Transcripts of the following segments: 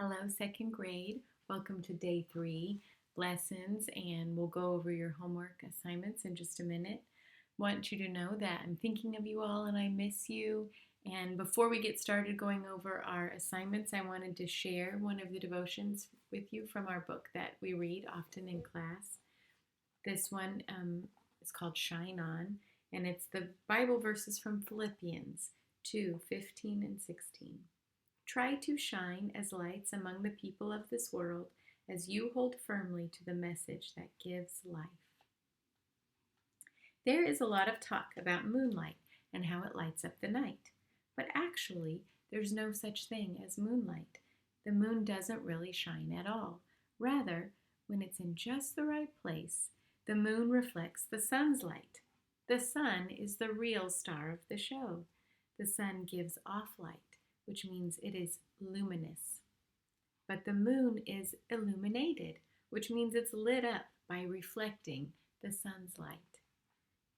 Hello, second grade. Welcome to day 3 lessons, and we'll go over your homework assignments in just a minute. Want you to know that I'm thinking of you all and I miss you. And before we get started going over our assignments, I wanted to share one of the devotions with you from our book that we read often in class. This one is called Shine On, and it's the Bible verses from Philippians 2:15 and 16. Try to shine as lights among the people of this world as you hold firmly to the message that gives life. There is a lot of talk about moonlight and how it lights up the night, but actually, there's no such thing as moonlight. The moon doesn't really shine at all. Rather, when it's in just the right place, the moon reflects the sun's light. The sun is the real star of the show. The sun gives off light, which means it is luminous. But the moon is illuminated, which means it's lit up by reflecting the sun's light.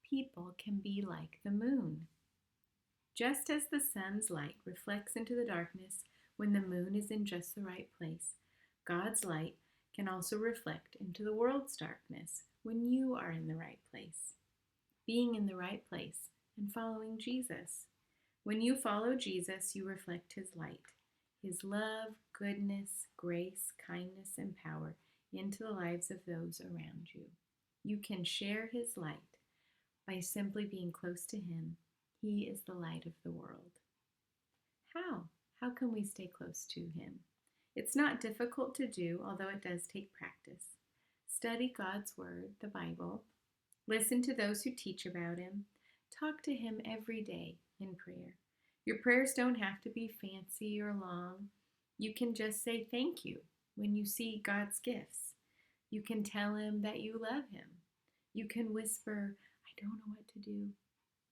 People can be like the moon. Just as the sun's light reflects into the darkness when the moon is in just the right place, God's light can also reflect into the world's darkness when you are in the right place. Being in the right place and following Jesus. When you follow Jesus, you reflect his light, his love, goodness, grace, kindness, and power into the lives of those around you. You can share his light by simply being close to him. He is the light of the world. How? How can we stay close to him? It's not difficult to do, although it does take practice. Study God's word, the Bible. Listen to those who teach about him. Talk to him every day in prayer. Your prayers don't have to be fancy or long. You can just say thank you when you see God's gifts. You can tell him that you love him. You can whisper, I don't know what to do.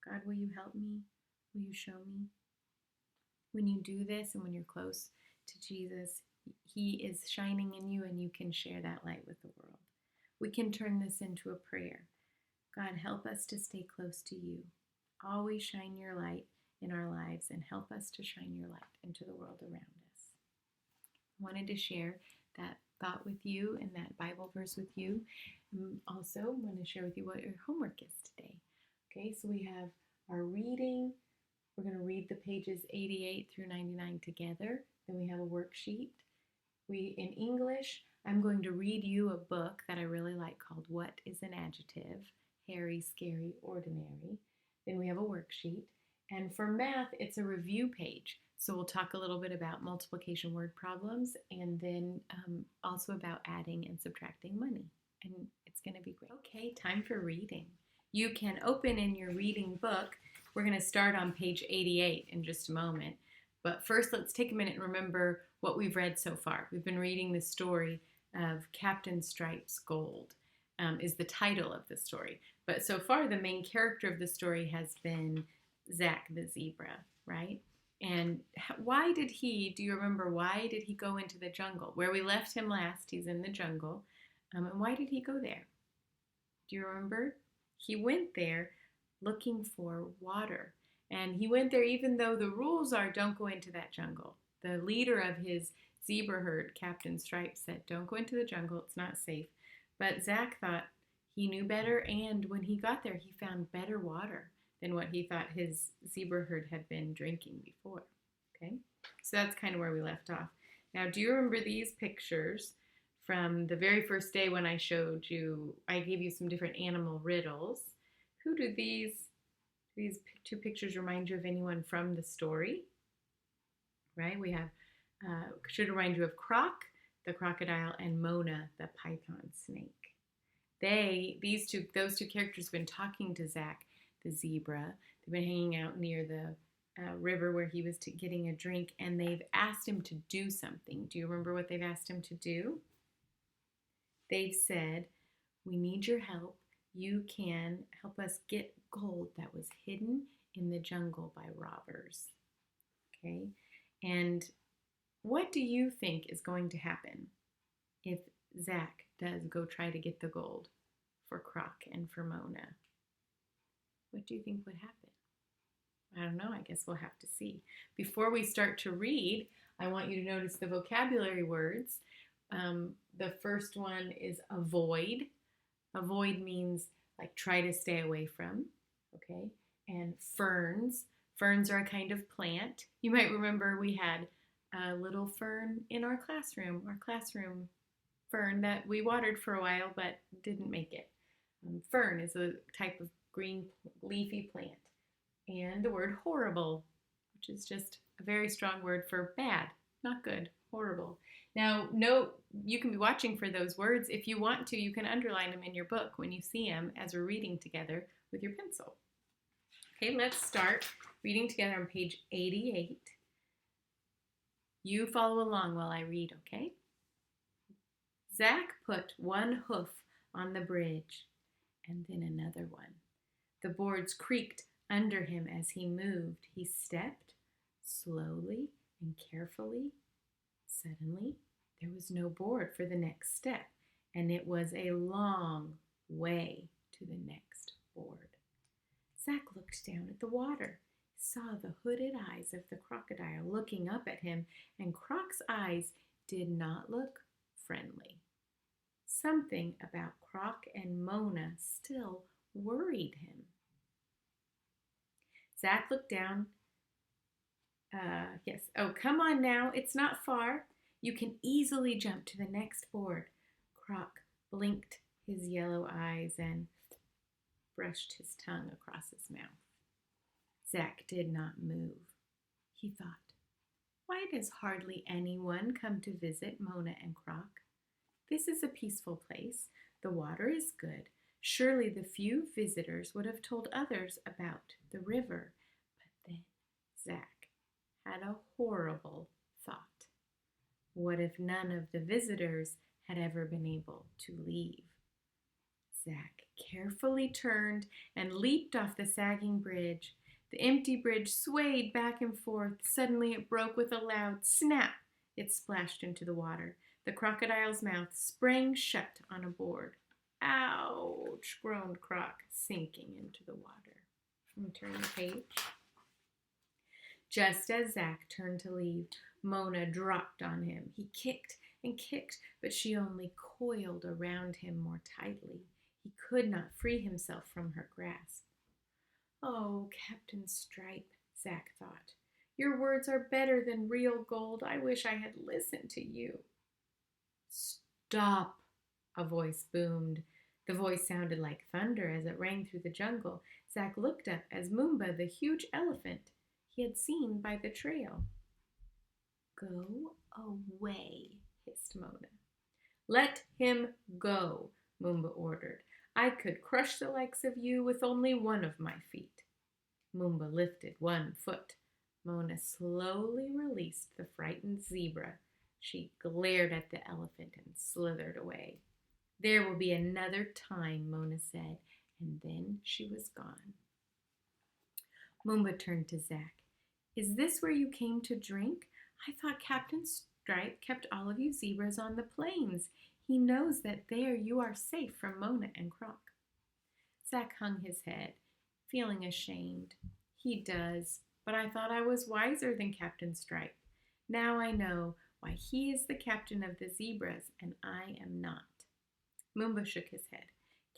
God, will you help me? Will you show me? When you do this and when you're close to Jesus, he is shining in you and you can share that light with the world. We can turn this into a prayer. God, help us to stay close to you. Always shine your light in our lives and help us to shine your light into the world around us. I wanted to share that thought with you and that Bible verse with you. Also, I want to share with you what your homework is today. Okay, so we have our reading. We're going to read the pages 88 through 99 together. Then we have a worksheet. In English, I'm going to read you a book that I really like called What is an Adjective? Hairy, Scary, Ordinary. Then we have a worksheet. And for math, it's a review page. So we'll talk a little bit about multiplication word problems and then also about adding and subtracting money. And it's going to be great. Okay, time for reading. You can open in your reading book. We're going to start on page 88 in just a moment. But first, let's take a minute and remember what we've read so far. We've been reading the story of Captain Stripes Gold, is the title of the story. But so far, the main character of the story has been Zach the zebra, right? And do you remember why did he go into the jungle? Where we left him last, he's in the jungle. And why did he go there? Do you remember? He went there looking for water. And he went there even though the rules are don't go into that jungle. The leader of his zebra herd, Captain Stripes, said, don't go into the jungle, it's not safe. But Zach thought he knew better, and when he got there, he found better water than what he thought his zebra herd had been drinking before. Okay, so that's kind of where we left off. Now, do you remember these pictures from the very first day when I gave you some different animal riddles? Who do these two pictures remind you of? Anyone from the story? Right, we have, should remind you of Croc, the crocodile, and Mona, the python snake. Those two characters have been talking to Zach, the zebra. They've been hanging out near the river where he was getting a drink, and they've asked him to do something. Do you remember what they've asked him to do? They've said, we need your help. You can help us get gold that was hidden in the jungle by robbers. Okay, and what do you think is going to happen if Zach does go try to get the gold for Croc and for Mona? What do you think would happen? I don't know. I guess we'll have to see. Before we start to read, I want you to notice the vocabulary words. The first one is avoid. Avoid means like try to stay away from, okay? And ferns. Ferns are a kind of plant. You might remember we had a little fern in our classroom fern that we watered for a while but didn't make it. Fern is a type of green leafy plant. And the word horrible, which is just a very strong word for bad, not good, horrible. Now, note, you can be watching for those words. If you want to, you can underline them in your book when you see them as we're reading together with your pencil. Okay, let's start reading together on page 88. You follow along while I read, okay? Zach put one hoof on the bridge and then another one. The boards creaked under him as he moved. He stepped slowly and carefully. Suddenly, there was no board for the next step, and it was a long way to the next board. Zach looked down at the water, saw the hooded eyes of the crocodile looking up at him, and Croc's eyes did not look friendly. Something about Croc and Mona still worried him. Zach looked down. Oh, come on now. It's not far. You can easily jump to the next board. Croc blinked his yellow eyes and brushed his tongue across his mouth. Zach did not move. He thought, why does hardly anyone come to visit Mona and Croc? This is a peaceful place. The water is good. Surely the few visitors would have told others about the river. But then Zach had a horrible thought. What if none of the visitors had ever been able to leave? Zach carefully turned and leaped off the sagging bridge. The empty bridge swayed back and forth. Suddenly it broke with a loud snap. It splashed into the water. The crocodile's mouth sprang shut on a board. Ouch, groaned Croc, sinking into the water. Let me turn the page. Just as Zach turned to leave, Mona dropped on him. He kicked and kicked, but she only coiled around him more tightly. He could not free himself from her grasp. Oh, Captain Stripe, Zach thought. Your words are better than real gold. I wish I had listened to you. Stop, a voice boomed. The voice sounded like thunder as it rang through the jungle. Zach looked up as Moomba, the huge elephant he had seen by the trail. Go away, hissed Mona. Let him go, Moomba ordered. I could crush the likes of you with only one of my feet. Moomba lifted one foot. Mona slowly released the frightened zebra. She glared at the elephant and slithered away. There will be another time, Mona said, and then she was gone. Moomba turned to Zach. Is this where you came to drink? I thought Captain Stripe kept all of you zebras on the plains. He knows that there you are safe from Mona and Croc. Zach hung his head, feeling ashamed. He does, but I thought I was wiser than Captain Stripe. Now I know why he is the captain of the zebras and I am not. Moomba shook his head.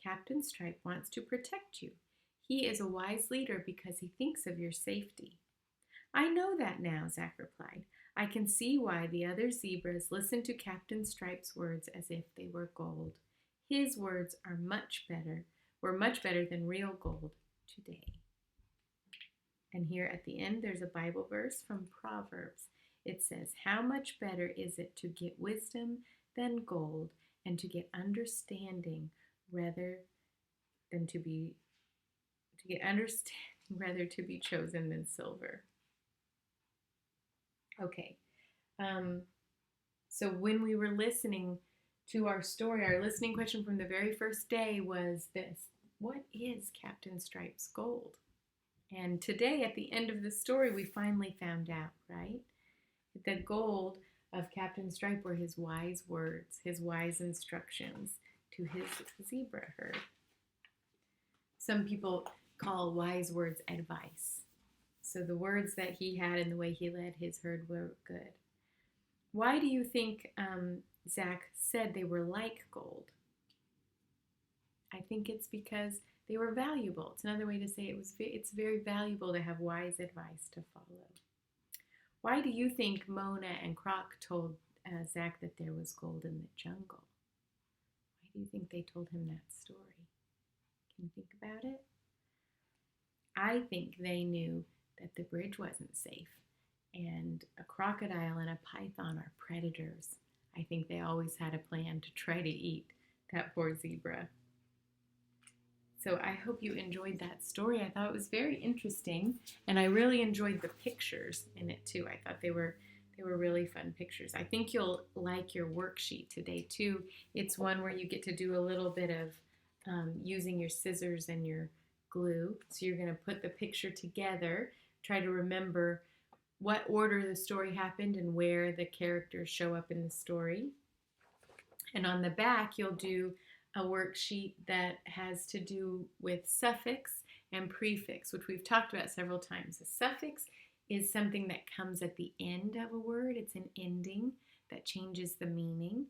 Captain Stripe wants to protect you. He is a wise leader because he thinks of your safety. I know that now, Zach replied. I can see why the other zebras listened to Captain Stripe's words as if they were gold. His words were much better than real gold today. And here at the end, there's a Bible verse from Proverbs. It says, how much better is it to get wisdom than gold, and to get understanding rather to be chosen than silver. Okay, so when we were listening to our story, our listening question from the very first day was this: what is Captain Stripe's gold? And today, at the end of the story, we finally found out, right? The gold of Captain Stripe were his wise words, his wise instructions to his zebra herd. Some people call wise words advice. So the words that he had and the way he led his herd were good. Why do you think Zach said they were like gold? I think it's because they were valuable. It's another way to say it's very valuable to have wise advice to follow. Why do you think Mona and Croc told Zach that there was gold in the jungle? Why do you think they told him that story? Can you think about it? I think they knew that the bridge wasn't safe, and a crocodile and a python are predators. I think they always had a plan to try to eat that poor zebra. So I hope you enjoyed that story. I thought it was very interesting, and I really enjoyed the pictures in it too. I thought they were really fun pictures. I think you'll like your worksheet today too. It's one where you get to do a little bit of using your scissors and your glue. So you're going to put the picture together, try to remember what order the story happened and where the characters show up in the story. And on the back, you'll do a worksheet that has to do with suffix and prefix, which we've talked about several times. A suffix is something that comes at the end of a word. It's an ending that changes the meaning.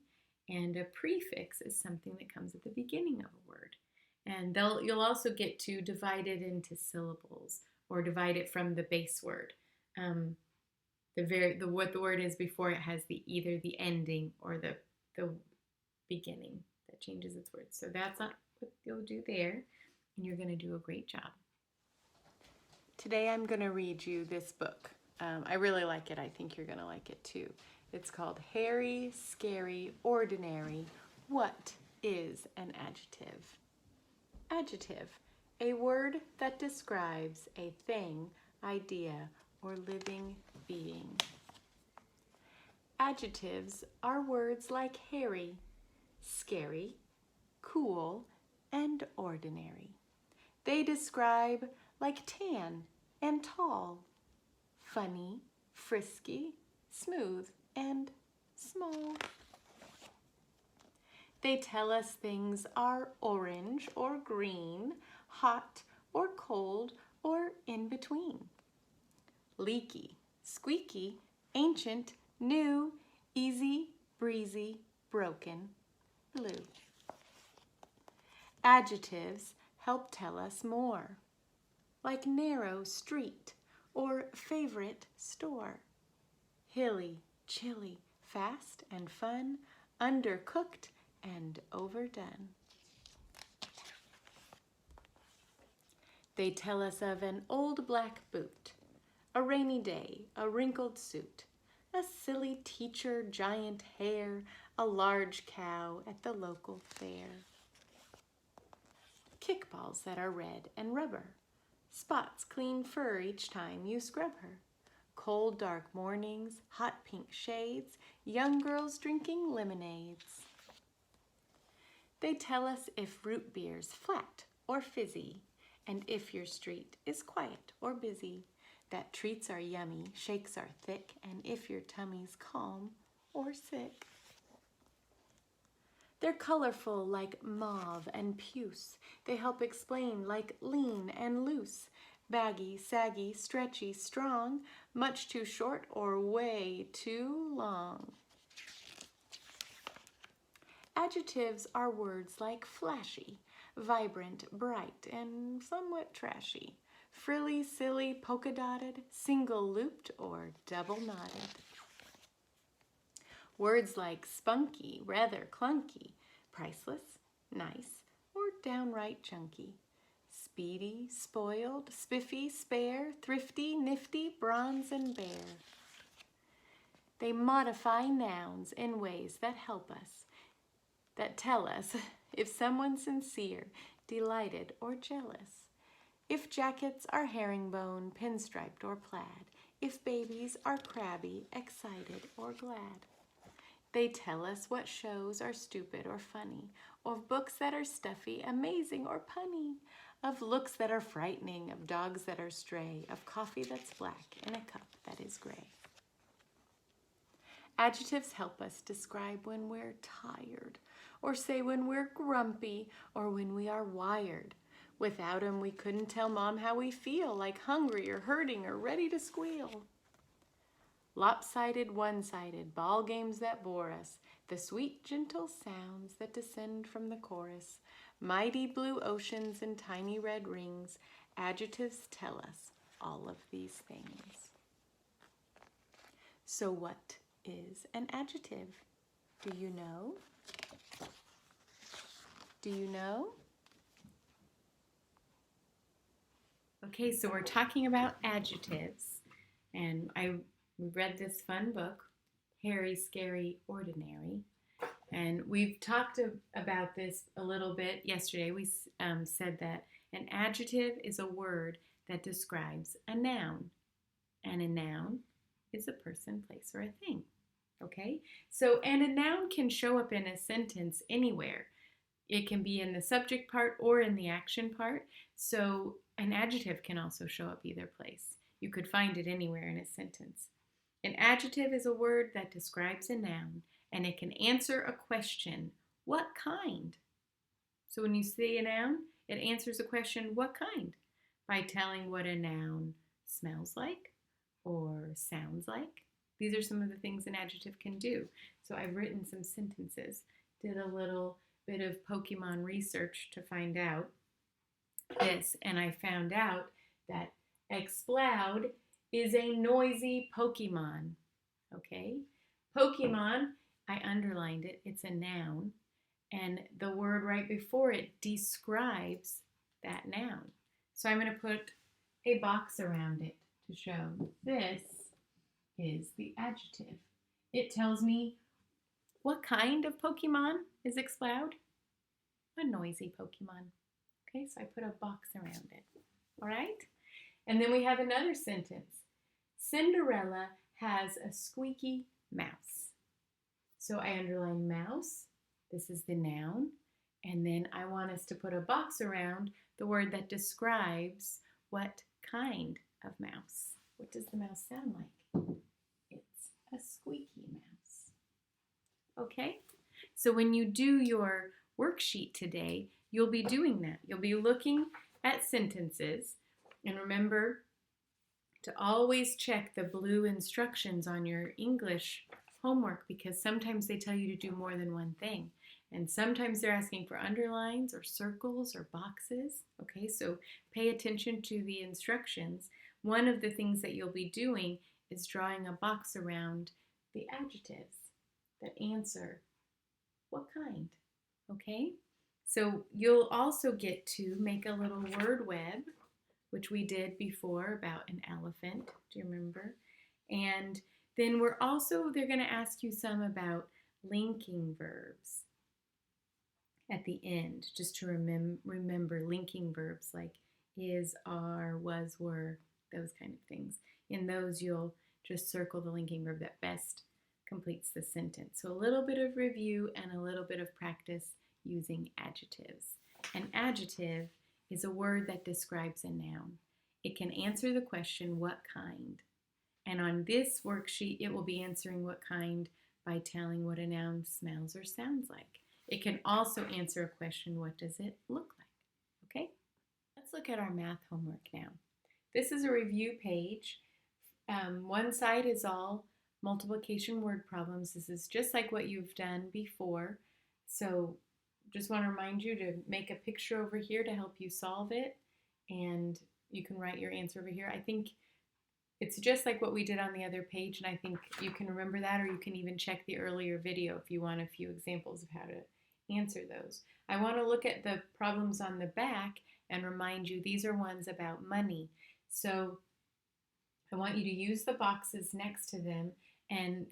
And a prefix is something that comes at the beginning of a word. And you'll also get to divide it into syllables or divide it from the base word. What the word is before it has either the ending or the beginning that changes its words. So that's what you'll do there, and you're going to do a great job. Today I'm going to read you this book. I really like it. I think you're going to like it too. It's called Hairy, Scary, Ordinary. What is an adjective? Adjective, a word that describes a thing, idea, or living being. Adjectives are words like hairy, scary, cool, and ordinary. They describe like tan and tall, funny, frisky, smooth, and small. They tell us things are orange or green, hot or cold, or in between. Leaky, squeaky, ancient, new, easy, breezy, broken, blue. Adjectives help tell us more, like narrow street or favorite store. Hilly, chilly, fast and fun, undercooked and overdone. They tell us of an old black boot, a rainy day, a wrinkled suit, a silly teacher, giant hair, a large cow at the local fair. Kickballs that are red and rubber, spots clean fur each time you scrub her. Cold dark mornings, hot pink shades, young girls drinking lemonades. They tell us if root beer's flat or fizzy, and if your street is quiet or busy, that treats are yummy, shakes are thick, and if your tummy's calm or sick. They're colorful like mauve and puce. They help explain like lean and loose, baggy, saggy, stretchy, strong, much too short or way too long. Adjectives are words like flashy, vibrant, bright, and somewhat trashy, frilly, silly, polka-dotted, single-looped, or double-knotted. Words like spunky, rather clunky, priceless, nice, or downright junky. Speedy, spoiled, spiffy, spare, thrifty, nifty, bronze, and bare. They modify nouns in ways that help us, that tell us if someone's sincere, delighted, or jealous. If jackets are herringbone, pinstriped, or plaid. If babies are crabby, excited, or glad. They tell us what shows are stupid or funny, of books that are stuffy, amazing, or punny, of looks that are frightening, of dogs that are stray, of coffee that's black in a cup that is gray. Adjectives help us describe when we're tired, or say when we're grumpy, or when we are wired. Without 'em, we couldn't tell Mom how we feel, like hungry or hurting or ready to squeal. lopsided, one-sided, ball games that bore us, the sweet, gentle sounds that descend from the chorus, mighty blue oceans and tiny red rings, adjectives tell us all of these things. So what is an adjective? Do you know? Do you know? Okay, so we're talking about adjectives, and we read this fun book, Hairy, Scary, Ordinary, and we've talked about this a little bit yesterday. We said that an adjective is a word that describes a noun, and a noun is a person, place, or a thing. Okay, so and a noun can show up in a sentence anywhere. It can be in the subject part or in the action part. So an adjective can also show up either place. You could find it anywhere in a sentence. An adjective is a word that describes a noun, and it can answer a question, what kind? So when you say a noun, it answers a question, what kind? By telling what a noun smells like or sounds like. These are some of the things an adjective can do. So I've written some sentences, did a little bit of Pokemon research to find out this, and I found out that Exploud is a noisy Pokemon. Okay? Pokemon, I underlined it, it's a noun, and the word right before it describes that noun. So I'm going to put a box around it to show this is the adjective. It tells me what kind of Pokemon is Exploud? A noisy Pokemon. Okay, so I put a box around it. All right? And then we have another sentence. Cinderella has a squeaky mouse. So I underline mouse. This is the noun. And then I want us to put a box around the word that describes what kind of mouse. What does the mouse sound like? It's a squeaky mouse. Okay? So when you do your worksheet today, you'll be doing that. You'll be looking at sentences, and remember to always check the blue instructions on your English homework, because sometimes they tell you to do more than one thing. And sometimes they're asking for underlines or circles or boxes. Okay, so pay attention to the instructions. One of the things that you'll be doing is drawing a box around the adjectives that answer what kind. Okay, so you'll also get to make a little word web, which we did before about an elephant. Do you remember? And then they're going to ask you some about linking verbs at the end, just to remember linking verbs like is, are, was, were, those kind of things. In those, you'll just circle the linking verb that best completes the sentence. So a little bit of review and a little bit of practice using adjectives. An adjective is a word that describes a noun. It can answer the question, what kind? And on this worksheet, it will be answering what kind by telling what a noun smells or sounds like. It can also answer a question, what does it look like? Okay, let's look at our math homework now. This is a review page. One side is all multiplication word problems. This is just like what you've done before. So just want to remind you to make a picture over here to help you solve it. And you can write your answer over here. I think it's just like what we did on the other page, and I think you can remember that, or you can even check the earlier video if you want a few examples of how to answer those. I want to look at the problems on the back and remind you these are ones about money. So I want you to use the boxes next to them and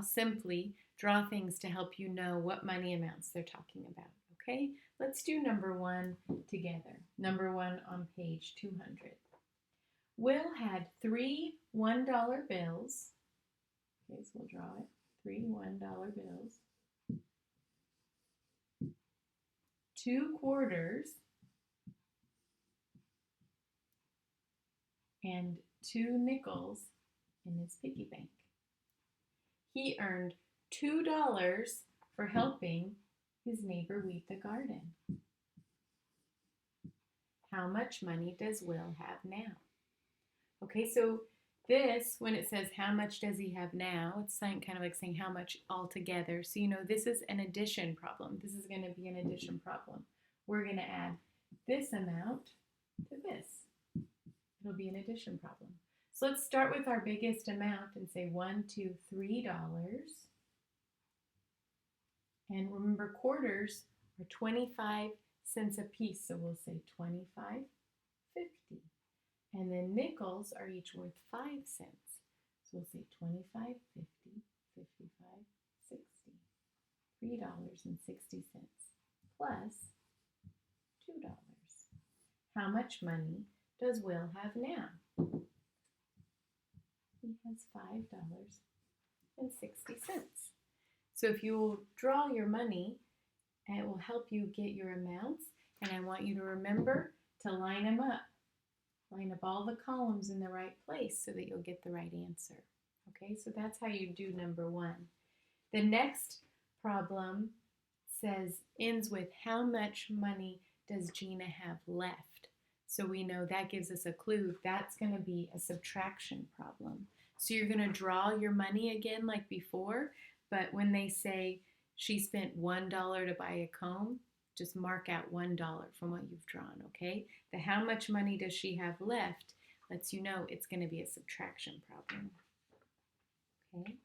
simply draw things to help you know what money amounts they're talking about. Okay, let's do number one together. Number one on page 200. Will had 3 $1 bills. Okay, so we'll draw it. 3 $1 bills. 2 quarters. And 2 nickels in his piggy bank. He earned $2 for helping his neighbor weed the garden. How much money does Will have now? Okay, so This, when it says how much does he have now, it's kind of like saying how much altogether. So you know this is an addition problem. This is going to be an addition problem. We're going to add this amount to this. It'll be an addition problem. So let's start with our biggest amount and say $1, $2, $3. And remember, quarters are 25 cents a piece, so we'll say 25.50. And then nickels are each worth 5 cents. So we'll say 25.50, 55, 60. $3.60 plus $2. How much money does Will have now? He has $5.60. So if you will draw your money, it will help you get your amounts. And I want you to remember to line them up. Line up all the columns in the right place so that you'll get the right answer. Okay, so that's how you do number 1. The next problem ends with how much money does Gina have left? So we know that gives us a clue. That's going to be a subtraction problem. So you're going to draw your money again like before, but when they say she spent $1 to buy a comb, just mark out $1 from what you've drawn, okay? The how much money does she have left lets you know it's going to be a subtraction problem, okay?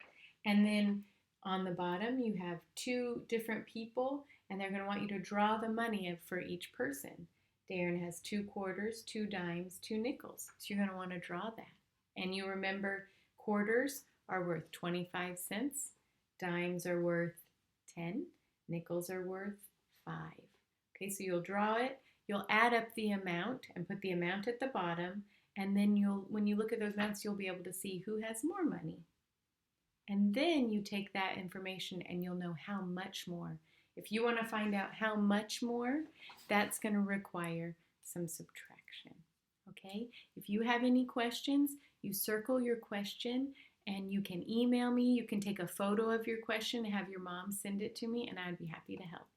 And then on the bottom, you have 2 different people, and they're going to want you to draw the money for each person. Darren has 2 quarters, 2 dimes, 2 nickels. So you're going to want to draw that. And you remember quarters are worth 25 cents, dimes are worth 10, nickels are worth 5. Okay, so you'll draw it, you'll add up the amount and put the amount at the bottom, and then when you look at those amounts, you'll be able to see who has more money. And then you take that information and you'll know how much more. If you want to find out how much more, that's going to require some subtraction. Okay? If you have any questions, you circle your question and you can email me. You can take a photo of your question and have your mom send it to me, and I'd be happy to help.